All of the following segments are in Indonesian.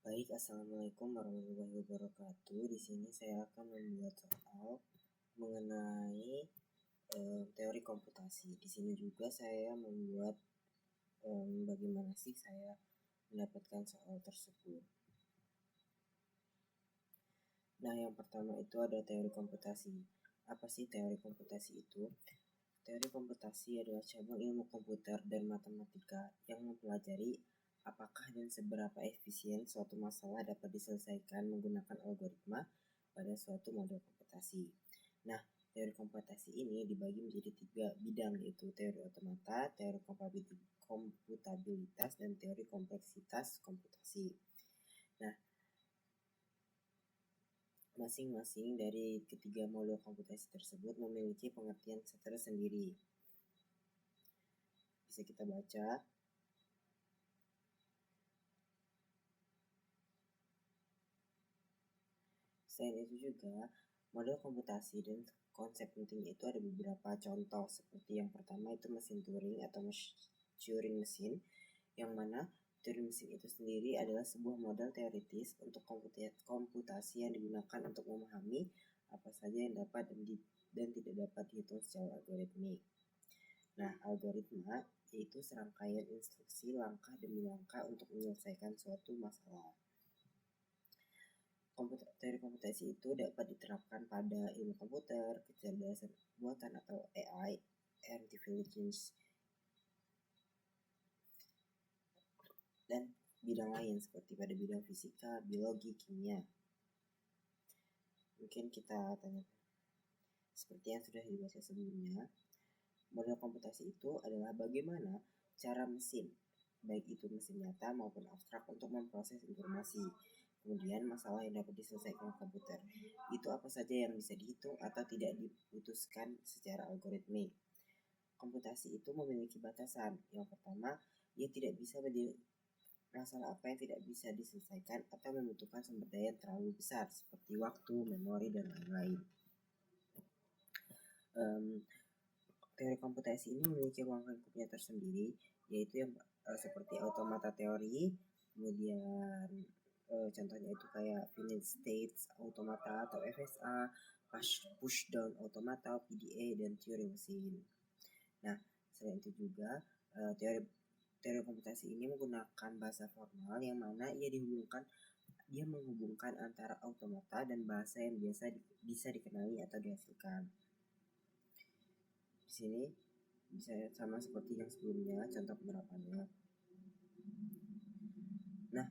Baik, Assalamualaikum warahmatullahi wabarakatuh. Di sini saya akan membuat soal mengenai teori komputasi. Di sini juga saya membuat bagaimana sih saya mendapatkan soal tersebut. Nah, yang pertama itu ada teori komputasi. Apa sih teori komputasi itu? Teori komputasi adalah cabang ilmu komputer dan matematika yang mempelajari apakah dan seberapa efisien suatu masalah dapat diselesaikan menggunakan algoritma pada suatu model komputasi. Nah, teori komputasi ini dibagi menjadi 3 bidang, yaitu teori otomata, teori komputabilitas, dan teori kompleksitas komputasi. Nah, masing-masing dari ketiga model komputasi tersebut memiliki pengertian tersendiri. Bisa kita baca. Selain itu juga, model komputasi dan konsep pentingnya itu ada beberapa contoh, seperti yang pertama itu mesin Turing atau Turing mesin, yang mana Turing mesin itu sendiri adalah sebuah model teoritis untuk komputasi yang digunakan untuk memahami apa saja yang dapat dan tidak dapat dihitung secara algoritmik. Nah, algoritma yaitu serangkaian instruksi langkah demi langkah untuk menyelesaikan suatu masalah. Teori komputasi itu dapat diterapkan pada ilmu komputer, kecerdasan buatan atau AI, artificial intelligence, dan bidang lain seperti pada bidang fisika, biologi, kimia. Mungkin kita tanya seperti yang sudah dibahas sebelumnya. Model komputasi itu adalah bagaimana cara mesin, baik itu mesin nyata maupun abstrak, untuk memproses informasi. Kemudian masalah yang dapat diselesaikan komputer itu apa saja yang bisa dihitung atau tidak diputuskan secara algoritmik. Komputasi itu memiliki batasan. Yang pertama, ia tidak bisa masalah apa yang tidak bisa diselesaikan atau membutuhkan sumber daya yang terlalu besar seperti waktu, memori, dan lain-lain. Teori komputasi ini memiliki ruang lingkupnya tersendiri, yaitu yang seperti automata teori, kemudian contohnya itu kayak finite states automata atau FSA, push down automata, PDA, dan teori mesin. Nah, selain itu juga teori komputasi ini menggunakan bahasa formal, yang mana dia menghubungkan antara automata dan bahasa yang bisa dikenali atau dihasilkan. Di sini bisa sama seperti yang sebelumnya, contoh penerapannya. Nah,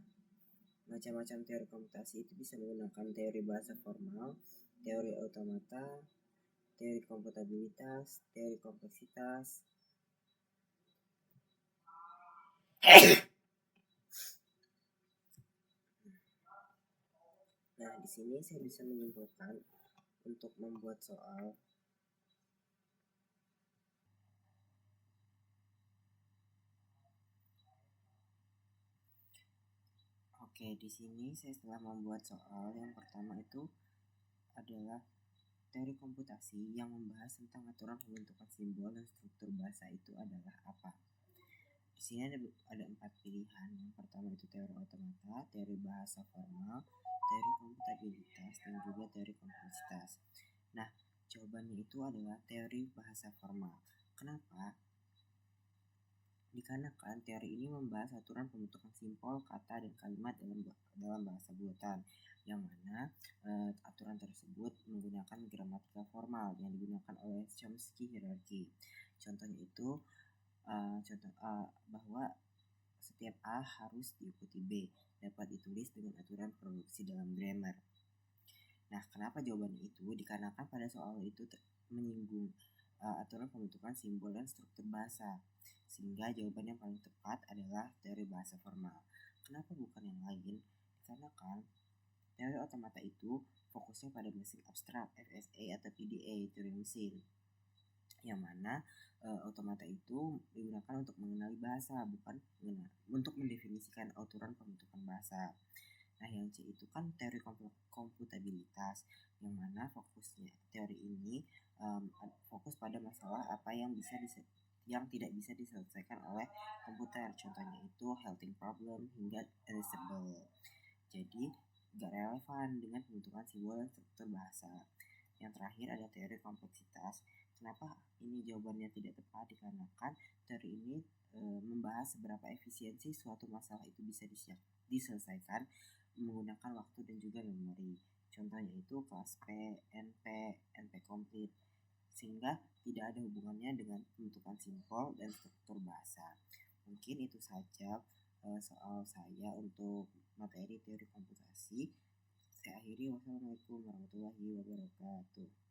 macam-macam teori komputasi itu bisa menggunakan teori bahasa formal, teori automata, teori komputabilitas, teori kompleksitas. Nah, di sini saya bisa menyimpulkan untuk membuat soal. Oke, di sini saya telah membuat soal. Yang pertama itu adalah teori komputasi yang membahas tentang aturan pembentukan simbol dan struktur bahasa itu adalah apa. Di sini ada 4 pilihan. Yang pertama itu teori otomata, teori bahasa formal, teori komputabilitas, dan juga teori kompleksitas. Nah, jawabannya itu adalah teori bahasa formal. Kenapa? Dikarenakan teori ini membahas aturan pembentukan simpol, kata, dan kalimat dalam bahasa buatan, yang mana aturan tersebut menggunakan gramatika formal yang digunakan oleh Chomsky hierarchy. Contohnya itu bahwa setiap A harus diikuti B dapat ditulis dengan aturan produksi dalam grammar. Nah, kenapa jawabannya itu? Dikarenakan pada soal itu menyinggung aturan pembentukan simbol dan struktur bahasa, sehingga jawaban yang paling tepat adalah teori bahasa formal. Kenapa bukan yang lain? Dikarenakan teori otomata itu fokusnya pada mesin abstrak, FSA atau PDA, teori mesin, yang mana otomata itu digunakan untuk mengenali bahasa, bukan untuk mendefinisikan aturan pembentukan bahasa. Nah, yang C itu kan teori komputabilitas, yang mana fokusnya teori ini fokus pada masalah apa yang tidak bisa diselesaikan oleh komputer. Contohnya itu halting problem hingga irreversible. Jadi gak relevan dengan pembentukan simbol dan struktur bahasa. Yang terakhir ada teori kompleksitas. Kenapa ini jawabannya tidak tepat? Dikarenakan teori ini membahas seberapa efisiensi suatu masalah itu bisa diselesaikan menggunakan waktu dan juga memori. Contohnya itu kelas P, NP, NP komplit, sehingga tidak ada hubungannya dengan pembentukan simbol dan struktur bahasa. Mungkin itu saja soal saya untuk materi teori komputasi. Saya akhiri, wassalamualaikum warahmatullahi wabarakatuh.